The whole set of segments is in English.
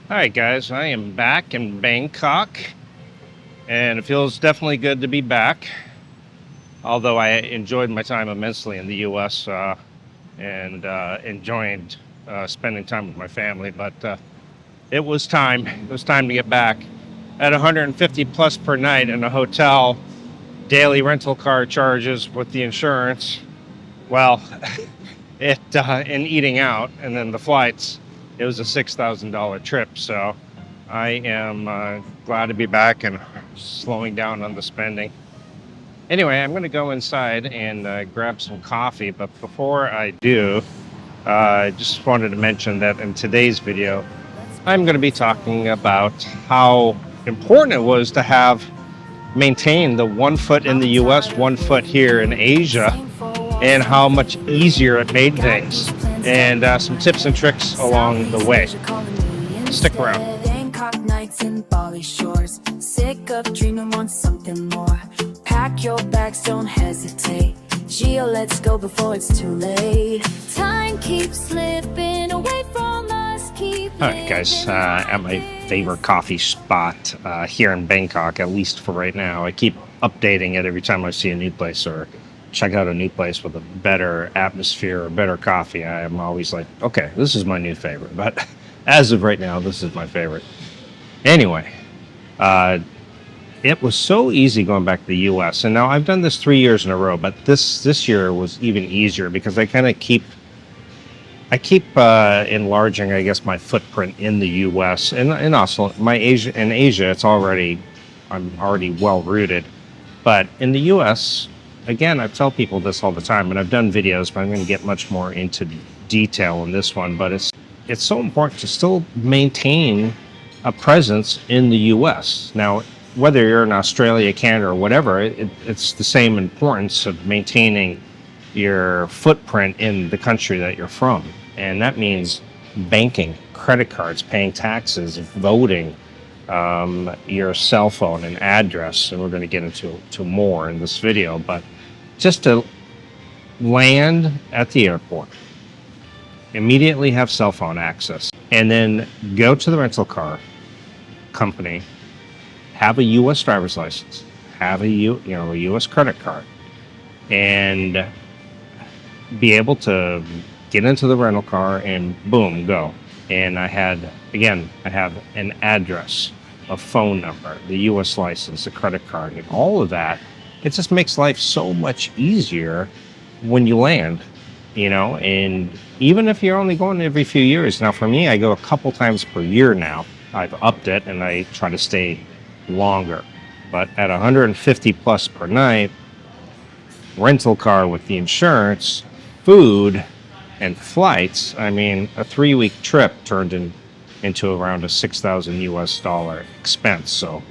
All right, guys, I am back in Bangkok, and it feels definitely good to be back. Although I enjoyed my time immensely in the U.S. And enjoyed spending time with my family, but it was time. It was time to get back. At 150 plus per night in a hotel, daily rental car charges with the insurance. Well, and eating out, and then the flights. It was a $6,000 trip, so I am glad to be back and slowing down on the spending. Anyway, I'm going to go inside and grab some coffee, but before I do, I just wanted to mention that in today's video, I'm going to be talking about how important it was to maintain the 1 foot in the US, 1 foot here in Asia, and how much easier it made things, and some tips and tricks along the way. Stick around. Sick of dreaming, want something more. Pack your bags, don't hesitate. Gio, let's go before it's too late. Time keeps slipping away from us. Alright guys, at my favorite coffee spot here in Bangkok, at least for right now. I keep updating it every time I see a new place or check out a new place with a better atmosphere or better coffee. I am always like, okay, this is my new favorite. But as of right now, this is my favorite. Anyway, it was so easy going back to the U.S. And now I've done this 3 years in a row, but this year was even easier because I kind of keep enlarging, I guess, my footprint in the U.S. and also in Asia. I'm already well rooted, but in the U.S. again, I tell people this all the time, and I've done videos, but I'm going to get much more into detail in this one. But it's so important to still maintain a presence in the U.S. Now, whether you're in Australia, Canada, or whatever, it's the same importance of maintaining your footprint in the country that you're from. And that means banking, credit cards, paying taxes, voting, your cell phone and address. And we're going to get into more in this video. But just to land at the airport, immediately have cell phone access, and then go to the rental car company, have a U.S. driver's license, have a U.S. credit card, and be able to get into the rental car and boom, go. And I have an address, a phone number, the U.S. license, a credit card, and all of that. It just makes life so much easier when you land, and even if you're only going every few years. Now, for me, I go a couple times per year now. I've upped it, and I try to stay longer. But at 150 plus per night, rental car with the insurance, food, and flights, a 3-week trip turned into around a $6,000 expense. So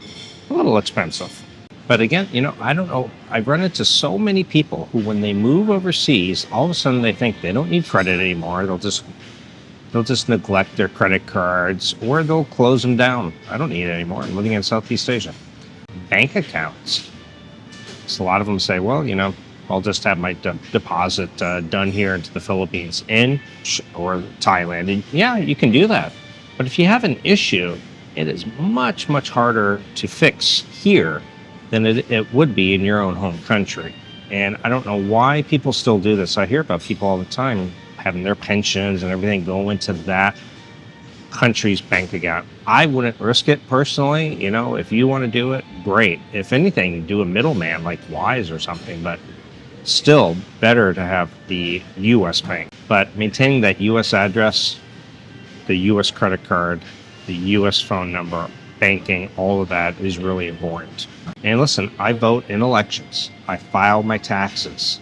a little expensive. But again, I don't know. I've run into so many people who, when they move overseas, all of a sudden they think they don't need credit anymore. They'll just neglect their credit cards, or they'll close them down. I don't need it anymore. I'm living in Southeast Asia. Bank accounts. So a lot of them say, well, I'll just have my deposit done here into the Philippines or Thailand. And yeah, you can do that. But if you have an issue, it is much, much harder to fix here than it would be in your own home country. And I don't know why people still do this. I hear about people all the time having their pensions and everything go into that country's bank account. I wouldn't risk it personally. If you want to do it, great. If anything, do a middleman like Wise or something, but still better to have the U.S. bank. But maintaining that U.S. address, the U.S. credit card, the U.S. phone number, banking, all of that is really important. And listen, I vote in elections. I file my taxes.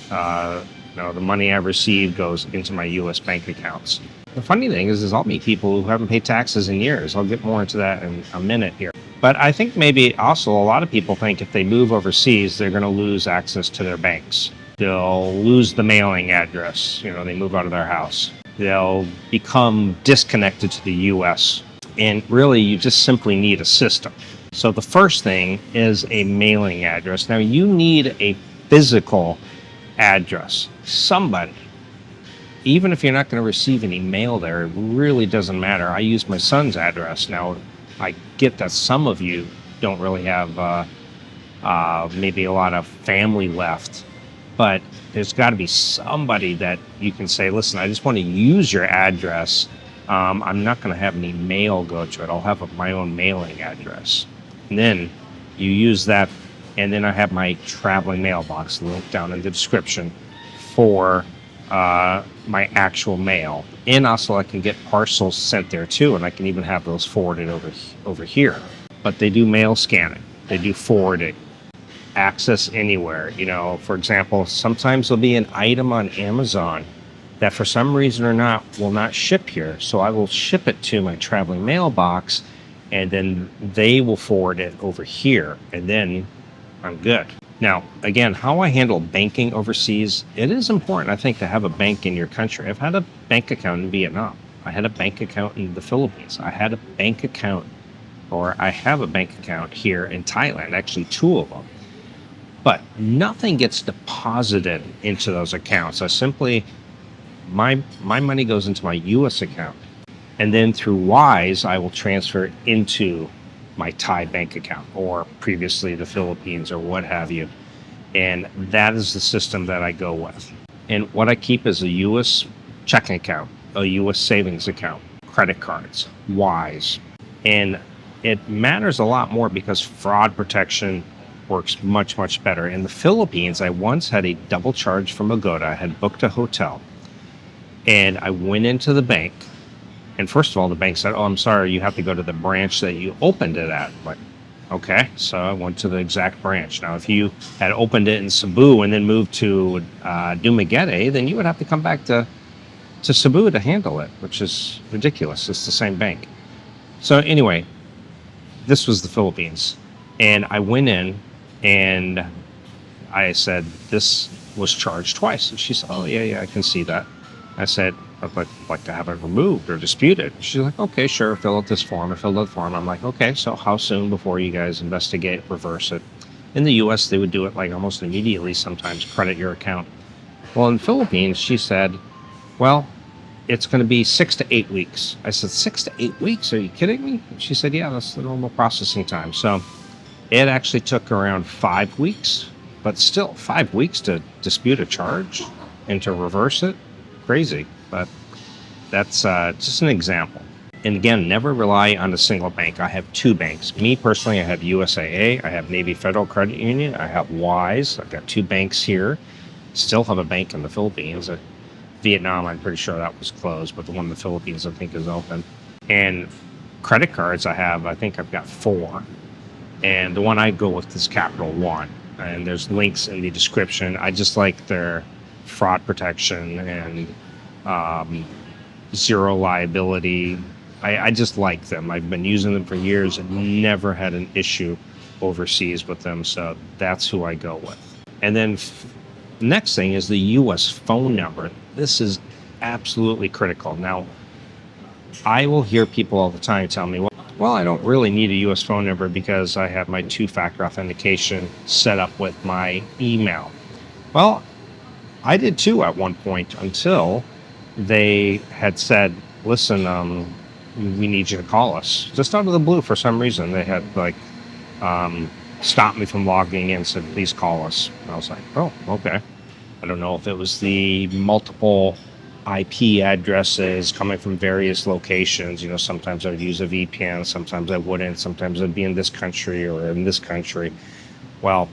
The money I receive goes into my U.S. bank accounts. The funny thing is I'll meet people who haven't paid taxes in years. I'll get more into that in a minute here. But I think maybe also a lot of people think if they move overseas, they're going to lose access to their banks. They'll lose the mailing address. They move out of their house. They'll become disconnected to the U.S. And really, you just simply need a system. So the first thing is a mailing address. Now, you need a physical address. Somebody even if you're not going to receive any mail there, it really doesn't matter. I use my son's address. Now, I get that some of you don't really have maybe a lot of family left, but there's got to be somebody that you can say, listen, I just want to use your address. I'm not going to have any mail go to it. I'll have my own mailing address. And then you use that, and then I have my traveling mailbox link down in the description for my actual mail. And also I can get parcels sent there too, and I can even have those forwarded over here. But they do mail scanning, they do forwarding, access anywhere. You know, for example, sometimes there'll be an item on Amazon that for some reason or not will not ship here. So I will ship it to my traveling mailbox, and then they will forward it over here, and then I'm good. Now, again, how I handle banking overseas, it is important, I think, to have a bank in your country. I've had a bank account in Vietnam. I had a bank account in the Philippines. I had a bank account, or I have a bank account here in Thailand, actually 2 of them. But nothing gets deposited into those accounts. I simply, my money goes into my US account. And then through Wise, I will transfer into my Thai bank account, or previously the Philippines, or what have you. And that is the system that I go with. And what I keep is a US checking account, a US savings account, credit cards, Wise. And it matters a lot more because fraud protection works much, much better. In the Philippines, I once had a double charge from Agoda. I had booked a hotel, and I went into the bank. And first of all, the bank said, oh, I'm sorry, you have to go to the branch that you opened it at. I'm like, okay. So I went to the exact branch. Now, if you had opened it in Cebu and then moved to Dumaguete, then you would have to come back to Cebu to handle it, which is ridiculous. It's the same bank. So anyway, this was the Philippines. And I went in and I said, this was charged twice. And she said, oh, yeah, I can see that. I said, I'd like to have it removed or disputed. She's like, okay, sure, fill out this form. I filled out the form. I'm like, okay, so how soon before you guys investigate, reverse it? In the US, they would do it like almost immediately, sometimes credit your account. Well, in the Philippines, she said, well, it's going to be 6 to 8 weeks. I said, 6 to 8 weeks? Are you kidding me? She said, yeah, that's the normal processing time. So it actually took around 5 weeks, but still 5 weeks to dispute a charge and to reverse it. Crazy, but that's just an example. And again, never rely on a single bank. I have 2 banks. Me personally, I have USAA, I have Navy Federal Credit Union, I have Wise. I've got 2 banks here. Still have a bank in the Philippines. Vietnam, I'm pretty sure that was closed, but the one in the Philippines I think is open. And credit cards, I think I've got 4. And the one I go with is Capital One. And there's links in the description. I just like their fraud protection and zero liability. I just like them. I've been using them for years and never had an issue overseas with them. So that's who I go with. And then next thing is the US phone number. This is absolutely critical. Now, I will hear people all the time tell me, well, I don't really need a US phone number because I have my 2-factor authentication set up with my email. Well, I did too at one point until they had said, listen, we need you to call us. Just out of the blue for some reason. They had stopped me from logging in and said, please call us. And I was like, oh, okay. I don't know if it was the multiple IP addresses coming from various locations. You know, sometimes I would use a VPN, sometimes I wouldn't, sometimes I'd be in this country or in this country. Well,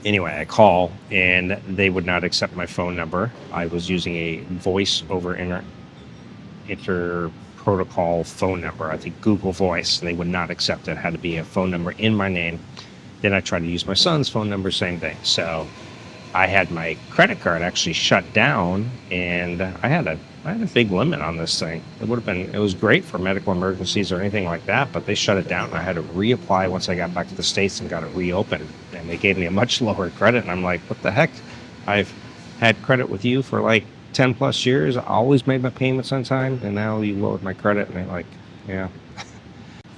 anyway, I call and they would not accept my phone number. I was using a voice over inter protocol phone number, I think Google Voice, and they would not accept it. It had to be a phone number in my name. Then I tried to use my son's phone number, same thing. So I had my credit card actually shut down, and I had a big limit on this thing. It was great for medical emergencies or anything like that, but they shut it down. I had to reapply once I got back to the States and got it reopened, and they gave me a much lower credit. And I'm like, what the heck? I've had credit with you for like 10 plus years. I always made my payments on time, and now you lowered my credit. And they're like, yeah.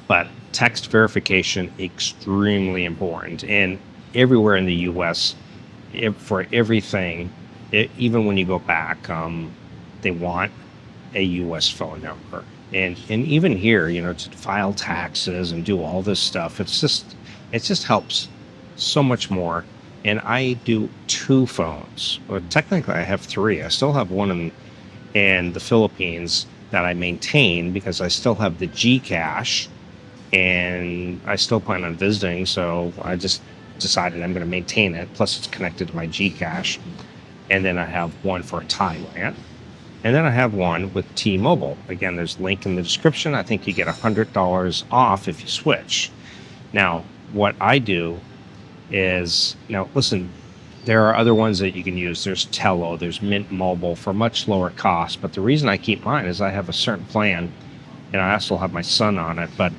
But text verification, extremely important. And everywhere in the US, for everything, even when you go back, they want a US phone number. And even here, to file taxes and do all this stuff, it just helps so much more. And I do 2 phones. Well, technically I have 3. I still have one in the Philippines that I maintain because I still have the Gcash, and I still plan on visiting, so I just decided I'm going to maintain it. Plus it's connected to my Gcash. And then I have one for Thailand. And then I have one with T-Mobile. Again, there's a link in the description. I think you get $100 off if you switch. Now, what I do is, listen, there are other ones that you can use. There's Tello, there's Mint Mobile for much lower cost. But the reason I keep mine is I have a certain plan, and I also have my son on it, but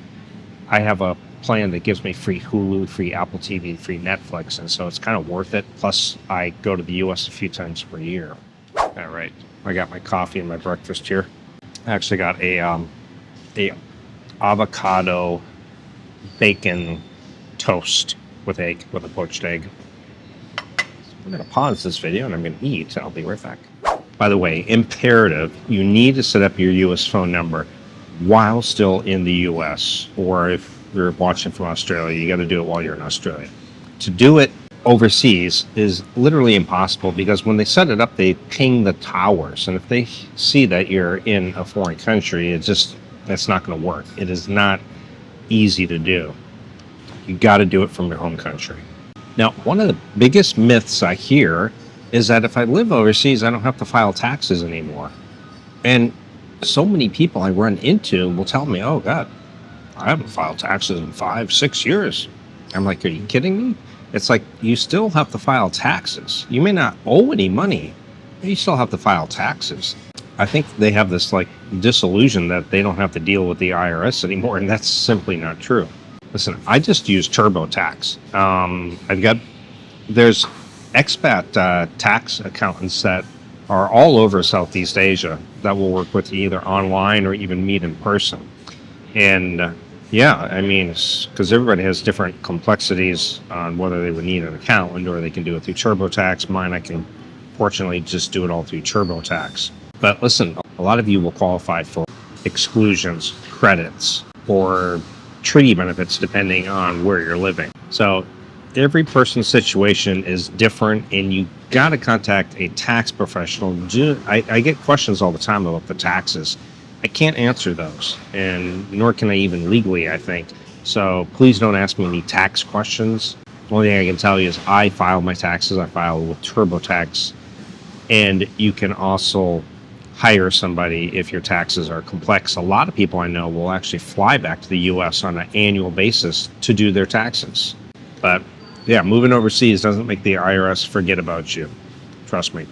I have a plan that gives me free Hulu, free Apple TV, free Netflix, and so it's kind of worth it. Plus, I go to the U.S. a few times per year. All right, I got my coffee and my breakfast here. I actually got a avocado bacon toast with a poached egg. I'm going to pause this video and I'm going to eat. I'll be right back. By the way, imperative, you need to set up your U.S. phone number while still in the U.S. Or if you're watching from Australia, you got to do it while you're in Australia. To do it overseas is literally impossible because when they set it up, they ping the towers. And if they see that you're in a foreign country, that's not going to work. It is not easy to do. You got to do it from your home country. Now, one of the biggest myths I hear is that if I live overseas, I don't have to file taxes anymore. And so many people I run into will tell me, oh God, I haven't filed taxes in 5-6 years. I'm like, are you kidding me? It's like, you still have to file taxes. You may not owe any money, but you still have to file taxes. I think they have this disillusion that they don't have to deal with the IRS anymore, and that's simply not true. Listen, I just use TurboTax. There's expat tax accountants that are all over Southeast Asia that will work with you either online or even meet in person. And because everybody has different complexities on whether they would need an accountant or they can do it through TurboTax. Mine, I can fortunately just do it all through TurboTax. But listen, a lot of you will qualify for exclusions, credits, or treaty benefits depending on where you're living. So every person's situation is different, and you got to contact a tax professional. I get questions all the time about the taxes. I can't answer those, and nor can I even legally, I think. So please don't ask me any tax questions. The only thing I can tell you is I file my taxes. I file with TurboTax, and you can also hire somebody if your taxes are complex. A lot of people I know will actually fly back to the U.S. on an annual basis to do their taxes. But yeah, moving overseas doesn't make the IRS forget about you. Trust me.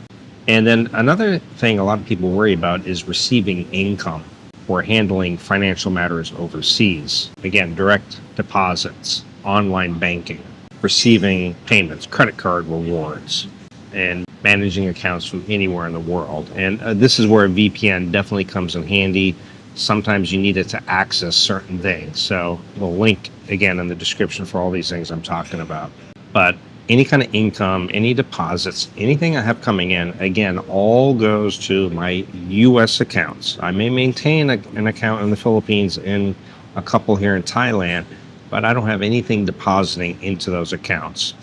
And then another thing a lot of people worry about is receiving income or handling financial matters overseas. Again, direct deposits, online banking, receiving payments, credit card rewards, and managing accounts from anywhere in the world. And this is where a VPN definitely comes in handy. Sometimes you need it to access certain things. So we'll link again in the description for all these things I'm talking about. But any kind of income, any deposits, anything I have coming in, again, all goes to my U.S. accounts. I may maintain an account in the Philippines and a couple here in Thailand, but I don't have anything depositing into those accounts.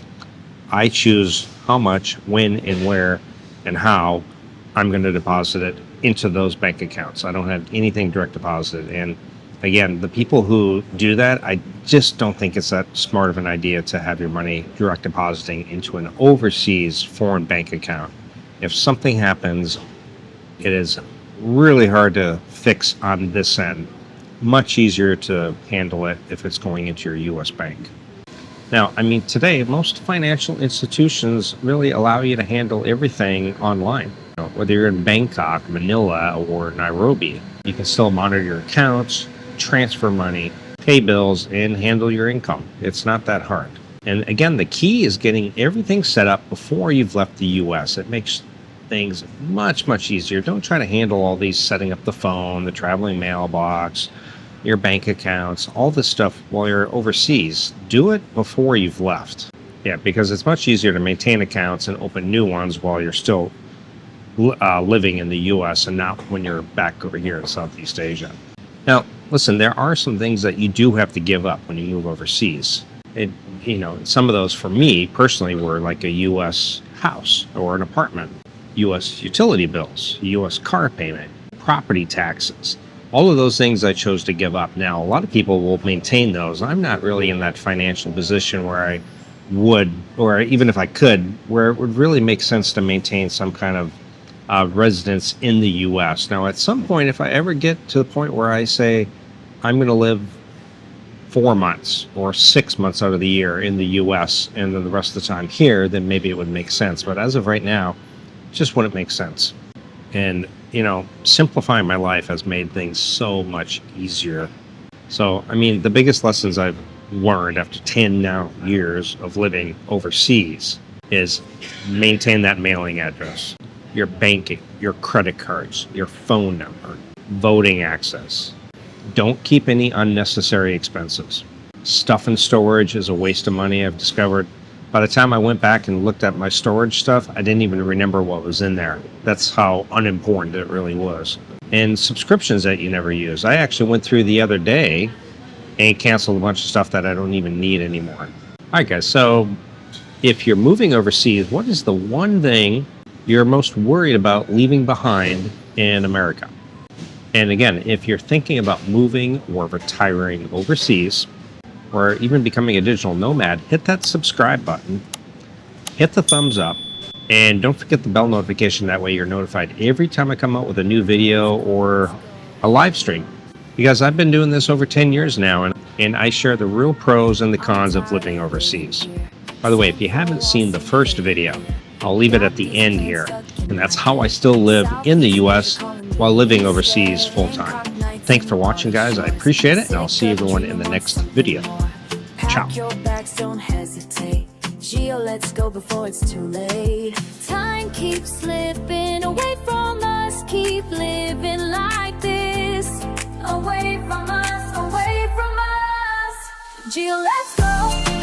I choose how much, when, and where, and how I'm going to deposit it into those bank accounts. I don't have anything direct deposited. And again, the people who do that, I just don't think it's that smart of an idea to have your money direct depositing into an overseas foreign bank account. If something happens, it is really hard to fix on this end. Much easier to handle it if it's going into your U.S. bank. Now, today, most financial institutions really allow you to handle everything online. Whether you're in Bangkok, Manila, or Nairobi, you can still monitor your accounts, transfer money, pay bills, and handle your income. It's not that hard. And again, the key is getting everything set up before you've left the U.S. It makes things much, much easier. Don't try to handle all these, setting up the phone, the traveling mailbox, your bank accounts, all this stuff while you're overseas. Do it before you've left. Yeah, because it's much easier to maintain accounts and open new ones while you're still living in the U.S. and not when you're back over here in Southeast Asia. Now, listen, there are some things that you do have to give up when you move overseas. Some of those for me personally were like a U.S. house or an apartment, U.S. utility bills, U.S. car payment, property taxes. All of those things I chose to give up. Now, a lot of people will maintain those. I'm not really in that financial position where I would, or even if I could, where it would really make sense to maintain some kind of residence in the U.S. Now, at some point, if I ever get to the point where I say I'm going to live 4 months or 6 months out of the year in the U.S. and then the rest of the time here, then maybe it would make sense. But as of right now, it just wouldn't make sense. And, simplifying my life has made things so much easier. So, the biggest lessons I've learned after 10 now years of living overseas is maintain that mailing address, your banking, your credit cards, your phone number, voting access. Don't keep any unnecessary expenses. Stuff in storage is a waste of money, I've discovered. By the time I went back and looked at my storage stuff, I didn't even remember what was in there. That's how unimportant it really was. And subscriptions that you never use. I actually went through the other day and canceled a bunch of stuff that I don't even need anymore. All right, guys. So if you're moving overseas, what is the one thing you're most worried about leaving behind in America? And again, if you're thinking about moving or retiring overseas, or even becoming a digital nomad, hit that subscribe button, hit the thumbs up, and don't forget the bell notification. That way you're notified every time I come out with a new video or a live stream. Because I've been doing this over 10 years now, and I share the real pros and the cons of living overseas. By the way, if you haven't seen the first video, I'll leave it at the end here. And that's how I still live in the US while living overseas full time. Thanks for watching, guys. I appreciate it, and I'll see everyone in the next video. Ciao. Gio, let's go before it's too late. Time keeps slipping away from us. Keep living like this. Away from us, away from us. Gio, let's go.